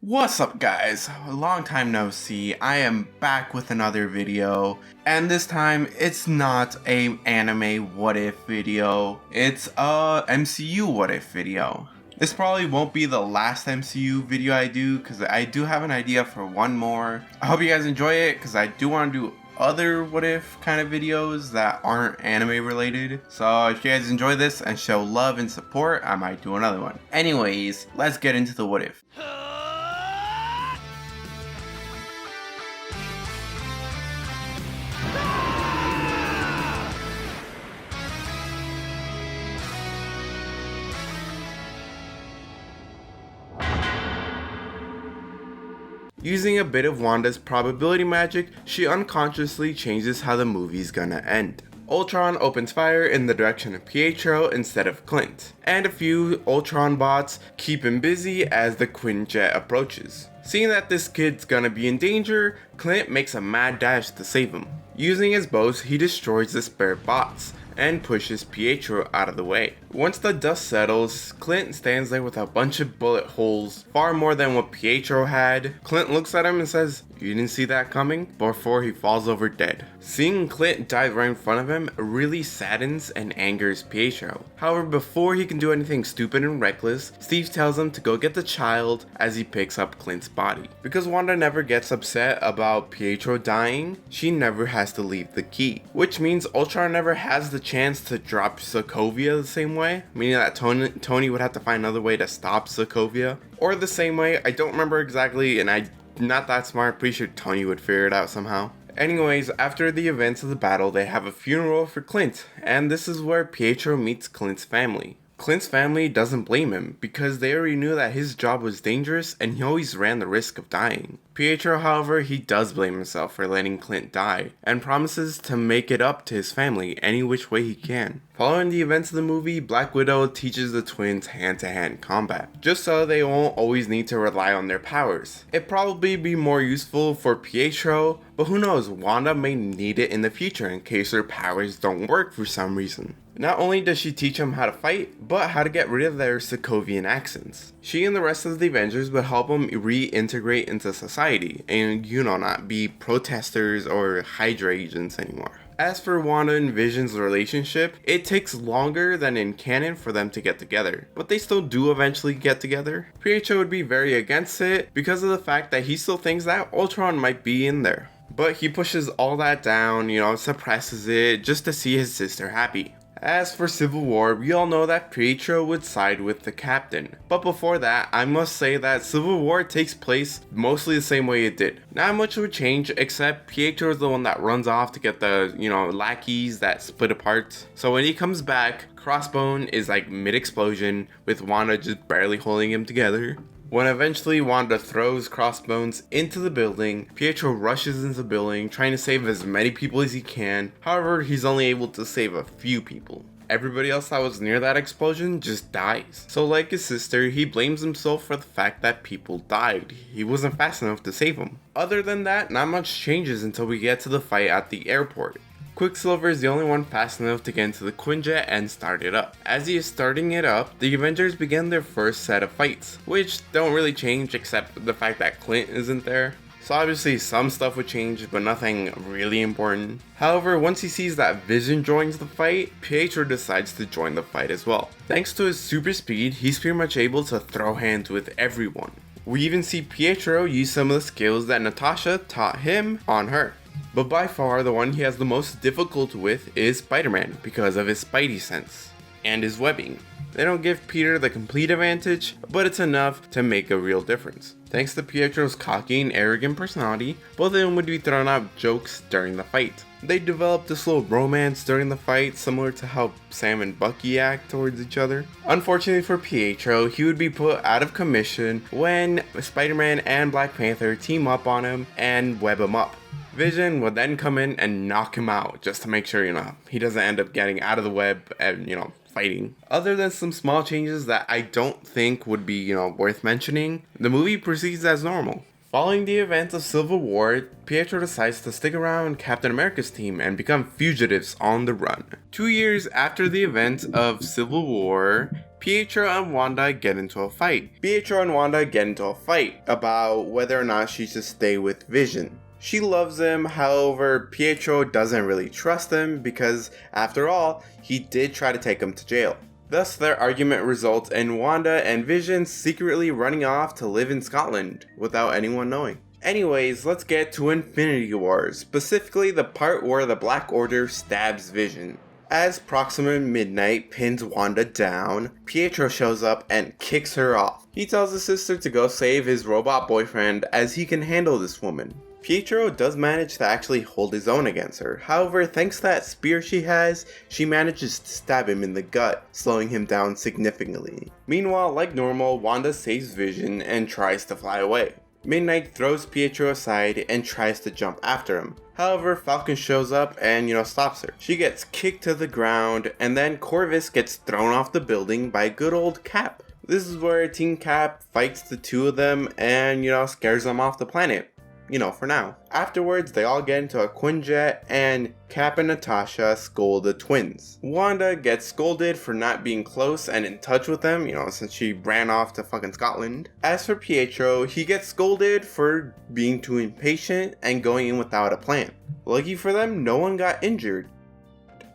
What's up guys? Long time no see. I am back with another video, and this time it's not a anime what if video, it's a MCU what if video. This probably won't be the last MCU video I do because I do have an idea for one more. I hope you guys enjoy it because I do want to do other what if kind of videos that aren't anime related. So if you guys enjoy this and show love and support, I might do another one. Anyways, let's get into the what if. Using a bit of Wanda's probability magic, she unconsciously changes how the movie's gonna end. Ultron opens fire in the direction of Pietro instead of Clint, and a few Ultron bots keep him busy as the Quinjet approaches. Seeing that this kid's gonna be in danger, Clint makes a mad dash to save him. Using his bows, he destroys the spare bots and pushes Pietro out of the way. Once the dust settles, Clint stands there with a bunch of bullet holes, far more than what Pietro had. Clint looks at him and says, "You didn't see that coming?" before he falls over dead. Seeing Clint die right in front of him really saddens and angers Pietro. However, before he can do anything stupid and reckless, Steve tells him to go get the child as he picks up Clint's body. Because Wanda never gets upset about Pietro dying, she never has to leave the key, which means Ultron never has the chance to drop Sokovia the same way, meaning that Tony would have to find another way to stop Sokovia, or the same way. I don't remember exactly, and I'm not that smart. Pretty sure Tony would figure it out somehow. Anyways, after the events of the battle, they have a funeral for Clint, and this is where Pietro meets Clint's family. Clint's family doesn't blame him because they already knew that his job was dangerous and he always ran the risk of dying. Pietro, however, he does blame himself for letting Clint die and promises to make it up to his family any which way he can. Following the events of the movie, Black Widow teaches the twins hand-to-hand combat, just so they won't always need to rely on their powers. It'd probably be more useful for Pietro, but who knows, Wanda may need it in the future in case her powers don't work for some reason. Not only does she teach them how to fight, but how to get rid of their Sokovian accents. She and the rest of the Avengers will help them reintegrate into society and, not be protesters or Hydra agents anymore. As for Wanda and Vision's relationship, it takes longer than in canon for them to get together, but they still do eventually get together. Pietro would be very against it because of the fact that he still thinks that Ultron might be in there. But he pushes all that down, suppresses it just to see his sister happy. As for Civil War, we all know that Pietro would side with the Captain. But before that, I must say that Civil War takes place mostly the same way it did. Not much would change, except Pietro is the one that runs off to get the, lackeys that split apart. So when he comes back, Crossbone is like mid-explosion, with Wanda just barely holding him together. When eventually Wanda throws Crossbones into the building, Pietro rushes into the building trying to save as many people as he can. However, he's only able to save a few people. Everybody else that was near that explosion just dies. So like his sister, he blames himself for the fact that people died. He wasn't fast enough to save them. Other than that, not much changes until we get to the fight at the airport. Quicksilver is the only one fast enough to get into the Quinjet and start it up. As he is starting it up, the Avengers begin their first set of fights, which don't really change except the fact that Clint isn't there. So obviously some stuff would change, but nothing really important. However, once he sees that Vision joins the fight, Pietro decides to join the fight as well. Thanks to his super speed, he's pretty much able to throw hands with everyone. We even see Pietro use some of the skills that Natasha taught him on her. But by far, the one he has the most difficulty with is Spider-Man because of his spidey sense and his webbing. They don't give Peter the complete advantage, but it's enough to make a real difference. Thanks to Pietro's cocky and arrogant personality, both of them would be throwing out jokes during the fight. They developed this little romance during the fight, similar to how Sam and Bucky act towards each other. Unfortunately for Pietro, he would be put out of commission when Spider-Man and Black Panther team up on him and web him up. Vision would then come in and knock him out just to make sure, he doesn't end up getting out of the web and, fighting. Other than some small changes that I don't think would be, worth mentioning, the movie proceeds as normal. Following the events of Civil War, Pietro decides to stick around Captain America's team and become fugitives on the run. 2 years after the events of Civil War, Pietro and Wanda get into a fight. Pietro and Wanda get into a fight about whether or not she should stay with Vision. She loves him, however, Pietro doesn't really trust him because, after all, he did try to take him to jail. Thus, their argument results in Wanda and Vision secretly running off to live in Scotland without anyone knowing. Anyways, let's get to Infinity War, specifically the part where the Black Order stabs Vision. As Proxima Midnight pins Wanda down, Pietro shows up and kicks her off. He tells his sister to go save his robot boyfriend as he can handle this woman. Pietro does manage to actually hold his own against her. However, thanks to that spear she has, she manages to stab him in the gut, slowing him down significantly. Meanwhile, like normal, Wanda saves Vision and tries to fly away. Midnight throws Pietro aside and tries to jump after him. However, Falcon shows up and, stops her. She gets kicked to the ground, and then Corvus gets thrown off the building by good old Cap. This is where Team Cap fights the two of them and, scares them off the planet. For now. Afterwards, they all get into a Quinjet, and Cap and Natasha scold the twins. Wanda gets scolded for not being close and in touch with them, since she ran off to fucking Scotland. As for Pietro, he gets scolded for being too impatient and going in without a plan. Lucky for them, no one got injured.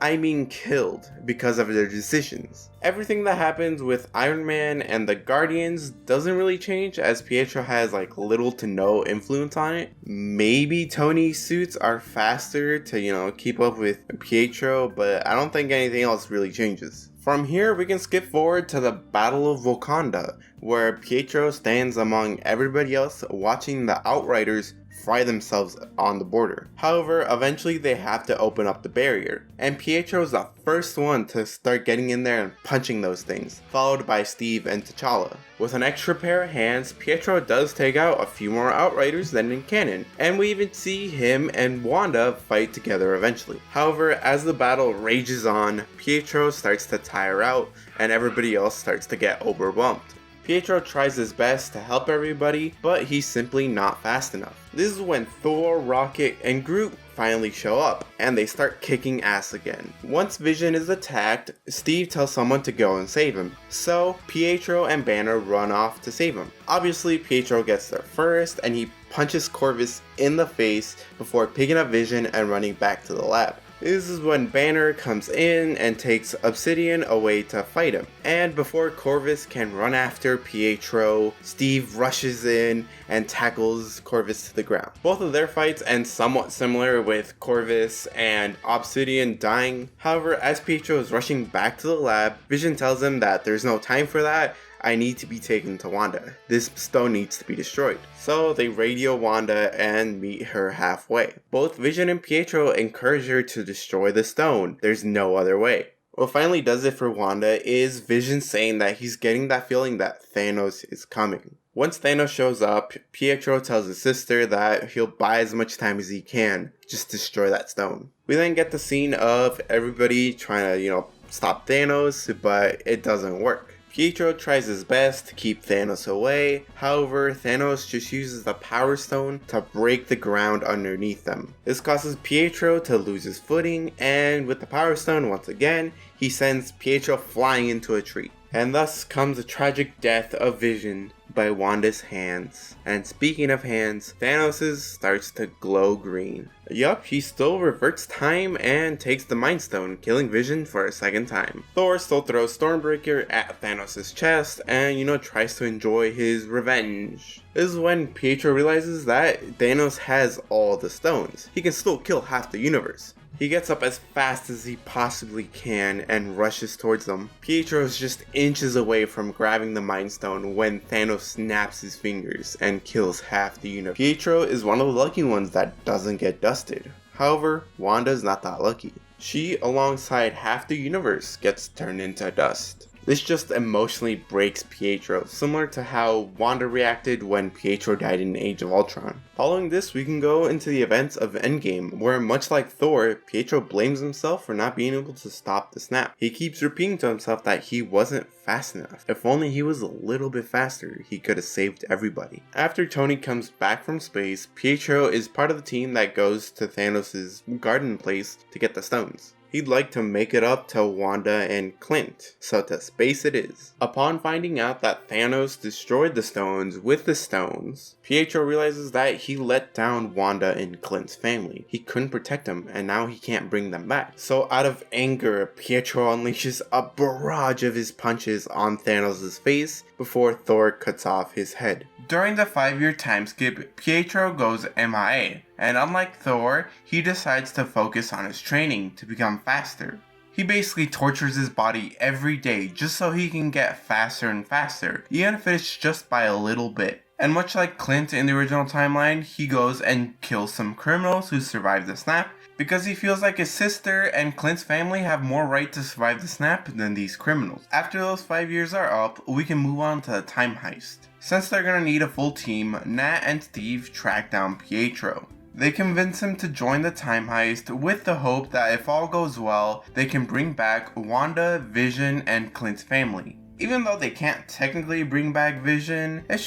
I mean killed, because of their decisions. Everything that happens with Iron Man and the Guardians doesn't really change, as Pietro has little to no influence on it. Maybe Tony's suits are faster to, keep up with Pietro, but I don't think anything else really changes. From here, we can skip forward to the Battle of Wakanda, where Pietro stands among everybody else watching the Outriders fry themselves on the border. However, eventually they have to open up the barrier, and Pietro is the first one to start getting in there and punching those things, followed by Steve and T'Challa. With an extra pair of hands, Pietro does take out a few more Outriders than in canon, and we even see him and Wanda fight together eventually. However, as the battle rages on, Pietro starts to tire out, and everybody else starts to get overwhelmed. Pietro tries his best to help everybody, but he's simply not fast enough. This is when Thor, Rocket, and Groot finally show up, and they start kicking ass again. Once Vision is attacked, Steve tells someone to go and save him, so Pietro and Banner run off to save him. Obviously, Pietro gets there first, and he punches Corvus in the face before picking up Vision and running back to the lab. This is when Banner comes in and takes Obsidian away to fight him. And before Corvus can run after Pietro, Steve rushes in and tackles Corvus to the ground. Both of their fights end somewhat similar, with Corvus and Obsidian dying. However, as Pietro is rushing back to the lab, Vision tells him that there's no time for that. I need to be taken to Wanda. This stone needs to be destroyed. So they radio Wanda and meet her halfway. Both Vision and Pietro encourage her to destroy the stone. There's no other way. What finally does it for Wanda is Vision saying that he's getting that feeling that Thanos is coming. Once Thanos shows up, Pietro tells his sister that he'll buy as much time as he can, just destroy that stone. We then get the scene of everybody trying to, stop Thanos, but it doesn't work. Pietro tries his best to keep Thanos away, however, Thanos just uses the Power Stone to break the ground underneath them. This causes Pietro to lose his footing, and with the Power Stone once again, he sends Pietro flying into a tree. And thus comes the tragic death of Vision by Wanda's hands. And speaking of hands, Thanos's starts to glow green. Yup, he still reverts time and takes the Mind Stone, killing Vision for a second time. Thor still throws Stormbreaker at Thanos' chest and, tries to enjoy his revenge. This is when Pietro realizes that Thanos has all the stones. He can still kill half the universe. He gets up as fast as he possibly can and rushes towards them. Pietro is just inches away from grabbing the Mind Stone when Thanos snaps his fingers and kills half the universe. Pietro is one of the lucky ones that doesn't get dusted. However, Wanda's not that lucky. She, alongside half the universe, gets turned into dust. This just emotionally breaks Pietro, similar to how Wanda reacted when Pietro died in Age of Ultron. Following this, we can go into the events of Endgame, where much like Thor, Pietro blames himself for not being able to stop the snap. He keeps repeating to himself that he wasn't fast enough. If only he was a little bit faster, he could have saved everybody. After Tony comes back from space, Pietro is part of the team that goes to Thanos' garden place to get the stones. He'd like to make it up to Wanda and Clint, so to space it is. Upon finding out that Thanos destroyed the stones with the stones, Pietro realizes that he let down Wanda and Clint's family. He couldn't protect them, and now he can't bring them back. So out of anger, Pietro unleashes a barrage of his punches on Thanos' face before Thor cuts off his head. During the 5-year time skip, Pietro goes MIA, and unlike Thor, he decides to focus on his training to become faster. He basically tortures his body every day just so he can get faster and faster, even if it's just by a little bit. And much like Clint in the original timeline, he goes and kills some criminals who survive the snap, because he feels like his sister and Clint's family have more right to survive the snap than these criminals. After those 5 years are up, we can move on to the time heist. Since they're gonna need a full team, Nat and Steve track down Pietro. They convince him to join the time heist with the hope that if all goes well, they can bring back Wanda, Vision, and Clint's family. Even though they can't technically bring back Vision, they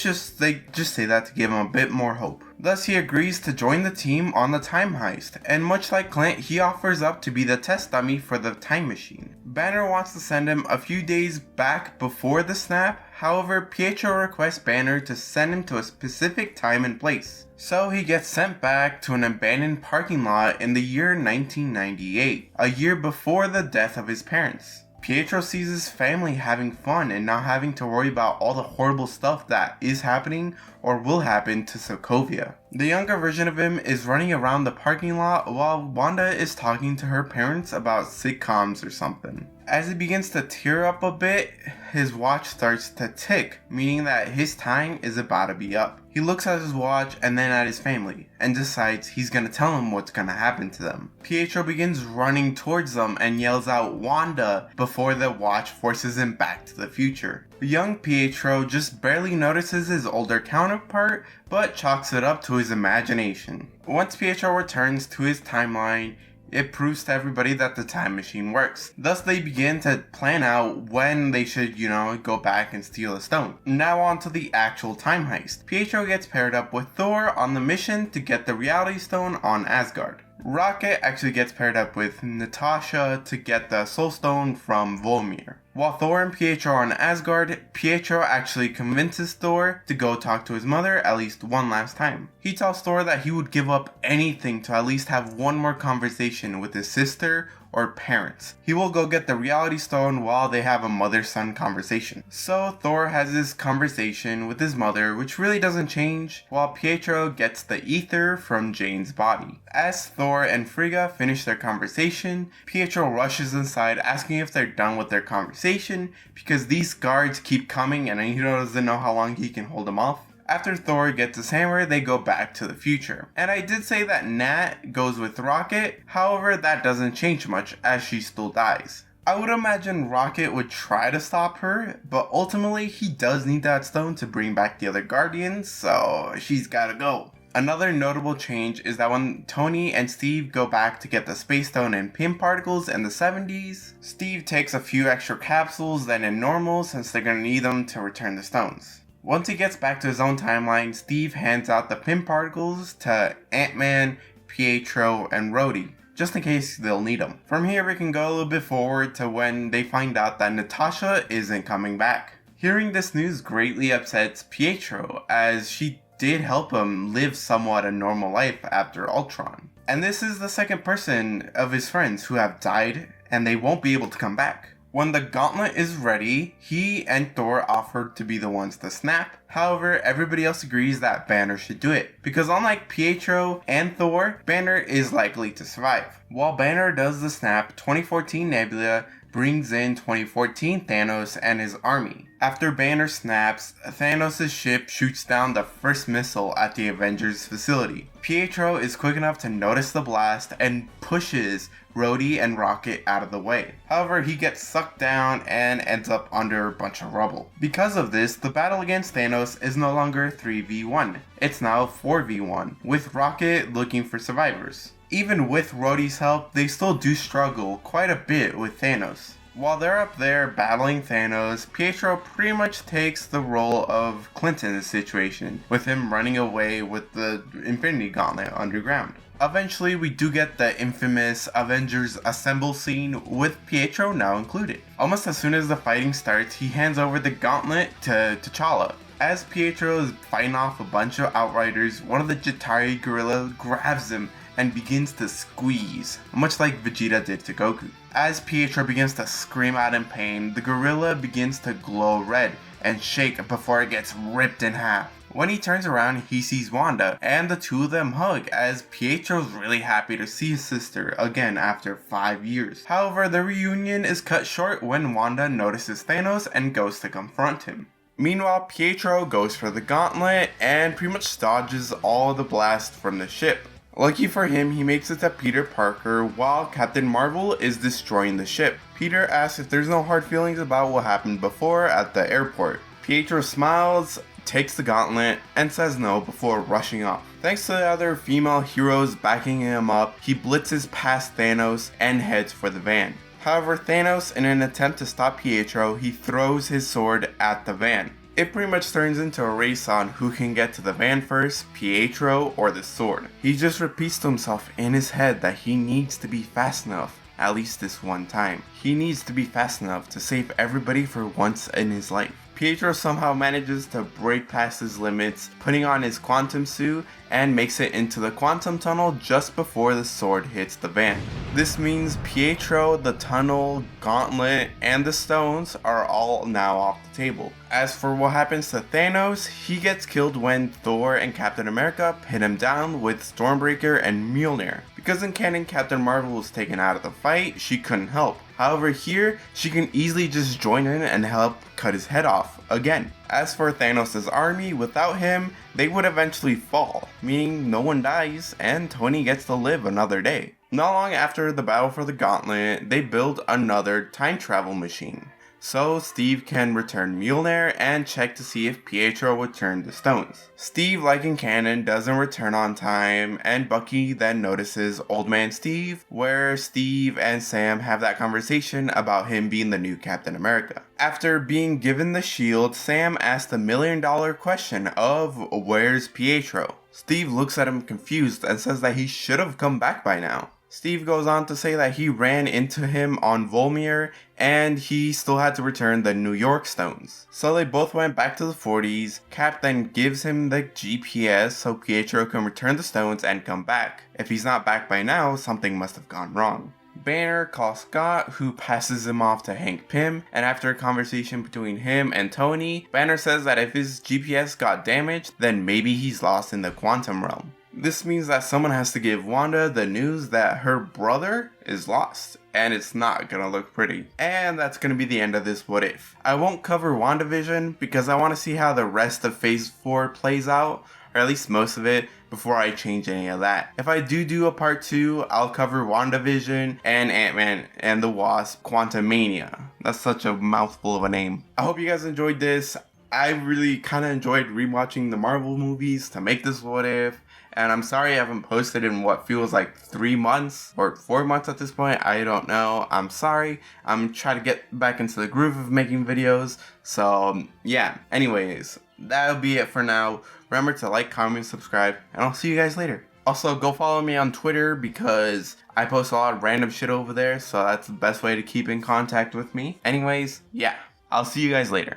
just say that to give him a bit more hope. Thus he agrees to join the team on the time heist, and much like Clint, he offers up to be the test dummy for the time machine. Banner wants to send him a few days back before the snap, however Pietro requests Banner to send him to a specific time and place. So he gets sent back to an abandoned parking lot in the year 1998, a year before the death of his parents. Pietro sees his family having fun and not having to worry about all the horrible stuff that is happening or will happen to Sokovia. The younger version of him is running around the parking lot while Wanda is talking to her parents about sitcoms or something. As he begins to tear up a bit, his watch starts to tick, meaning that his time is about to be up. He looks at his watch and then at his family, and decides he's gonna tell them what's gonna happen to them. Pietro begins running towards them and yells out "Wanda" before the watch forces him back to the future. The young Pietro just barely notices his older counterpart, but chalks it up to his imagination. Once Pietro returns to his timeline, it proves to everybody that the time machine works. Thus they begin to plan out when they should, go back and steal a stone. Now on to the actual time heist. Pietro gets paired up with Thor on the mission to get the reality stone on Asgard. Rocket actually gets paired up with Natasha to get the soul stone from Volmir. While Thor and Pietro are on Asgard, Pietro actually convinces Thor to go talk to his mother at least one last time. He tells Thor that he would give up anything to at least have one more conversation with his sister or parents. He will go get the reality stone while they have a mother-son conversation. So Thor has this conversation with his mother, which really doesn't change, while Pietro gets the ether from Jane's body. As Thor and Frigga finish their conversation, Pietro rushes inside asking if they're done with their conversation because these guards keep coming and he doesn't know how long he can hold them off. After Thor gets his hammer, they go back to the future. And I did say that Nat goes with Rocket, however that doesn't change much as she still dies. I would imagine Rocket would try to stop her, but ultimately he does need that stone to bring back the other Guardians, so she's gotta go. Another notable change is that when Tony and Steve go back to get the Space Stone and Pym particles in the 70s, Steve takes a few extra capsules than in normal since they're gonna need them to return the stones. Once he gets back to his own timeline, Steve hands out the Pym particles to Ant-Man, Pietro, and Rhodey, just in case they'll need them. From here we can go a little bit forward to when they find out that Natasha isn't coming back. Hearing this news greatly upsets Pietro, as she did help him live somewhat a normal life after Ultron. And this is the second person of his friends who have died and they won't be able to come back. When the gauntlet is ready, he and Thor offered to be the ones to snap. However, everybody else agrees that Banner should do it, because unlike Pietro and Thor, Banner is likely to survive. While Banner does the snap, 2014 Nebula brings in 2014 Thanos and his army. After Banner snaps, Thanos' ship shoots down the first missile at the Avengers facility. Pietro is quick enough to notice the blast and pushes Rhodey and Rocket out of the way. However, he gets sucked down and ends up under a bunch of rubble. Because of this, the battle against Thanos is no longer 3v1. It's now 4v1, with Rocket looking for survivors. Even with Rhodey's help, they still do struggle quite a bit with Thanos. While they're up there battling Thanos, Pietro pretty much takes the role of Clint in this situation, with him running away with the Infinity Gauntlet underground. Eventually, we do get the infamous Avengers assemble scene with Pietro now included. Almost as soon as the fighting starts, he hands over the gauntlet to T'Challa. As Pietro is fighting off a bunch of Outriders, one of the Jatari gorilla grabs him and begins to squeeze, much like Vegeta did to Goku. As Pietro begins to scream out in pain, the gorilla begins to glow red and shake before it gets ripped in half. When he turns around, he sees Wanda, and the two of them hug as Pietro's really happy to see his sister again after 5 years. However, the reunion is cut short when Wanda notices Thanos and goes to confront him. Meanwhile, Pietro goes for the gauntlet and pretty much dodges all the blasts from the ship. Lucky for him, he makes it to Peter Parker while Captain Marvel is destroying the ship. Peter asks if there's no hard feelings about what happened before at the airport. Pietro smiles, takes the gauntlet, and says no before rushing off. Thanks to the other female heroes backing him up, he blitzes past Thanos and heads for the van. However, Thanos, in an attempt to stop Pietro, he throws his sword at the van. It pretty much turns into a race on who can get to the van first, Pietro or the sword. He just repeats to himself in his head that he needs to be fast enough, at least this one time. He needs to be fast enough to save everybody for once in his life. Pietro somehow manages to break past his limits, putting on his quantum suit and makes it into the quantum tunnel just before the sword hits the van. This means Pietro, the tunnel, gauntlet, and the stones are all now off the table. As for what happens to Thanos, he gets killed when Thor and Captain America pin him down with Stormbreaker and Mjolnir. Because in canon Captain Marvel was taken out of the fight, she couldn't help. However, here, she can easily just join in and help cut his head off again. As for Thanos' army, without him, they would eventually fall, meaning no one dies and Tony gets to live another day. Not long after the battle for the gauntlet, they build another time travel machine, so Steve can return Mjolnir and check to see if Pietro returned the stones. Steve, like in canon, doesn't return on time, and Bucky then notices Old Man Steve, where Steve and Sam have that conversation about him being the new Captain America. After being given the shield, Sam asks the $1 million question of where's Pietro? Steve looks at him confused and says that he should have come back by now. Steve goes on to say that he ran into him on Volmir and he still had to return the New York stones. So they both went back to the 40s. Cap then gives him the GPS so Pietro can return the stones and come back. If he's not back by now, something must have gone wrong. Banner calls Scott, who passes him off to Hank Pym, and after a conversation between him and Tony, Banner says that if his GPS got damaged, then maybe he's lost in the quantum realm. This means that someone has to give Wanda the news that her brother is lost, and it's not gonna look pretty. And that's gonna be the end of this What If. I won't cover WandaVision because I want to see how the rest of Phase 4 plays out, or at least most of it, before I change any of that. If I do a part 2, I'll cover WandaVision and Ant-Man and the Wasp Quantumania. That's such a mouthful of a name. I hope you guys enjoyed this. I really kind of enjoyed rewatching the Marvel movies to make this What If. And I'm sorry I haven't posted in what feels like 3 months or 4 months at this point. I don't know. I'm sorry. I'm trying to get back into the groove of making videos. So yeah, anyways, that'll be it for now. Remember to like, comment, subscribe, and I'll see you guys later. Also, go follow me on Twitter because I post a lot of random shit over there. So that's the best way to keep in contact with me. Anyways, yeah, I'll see you guys later.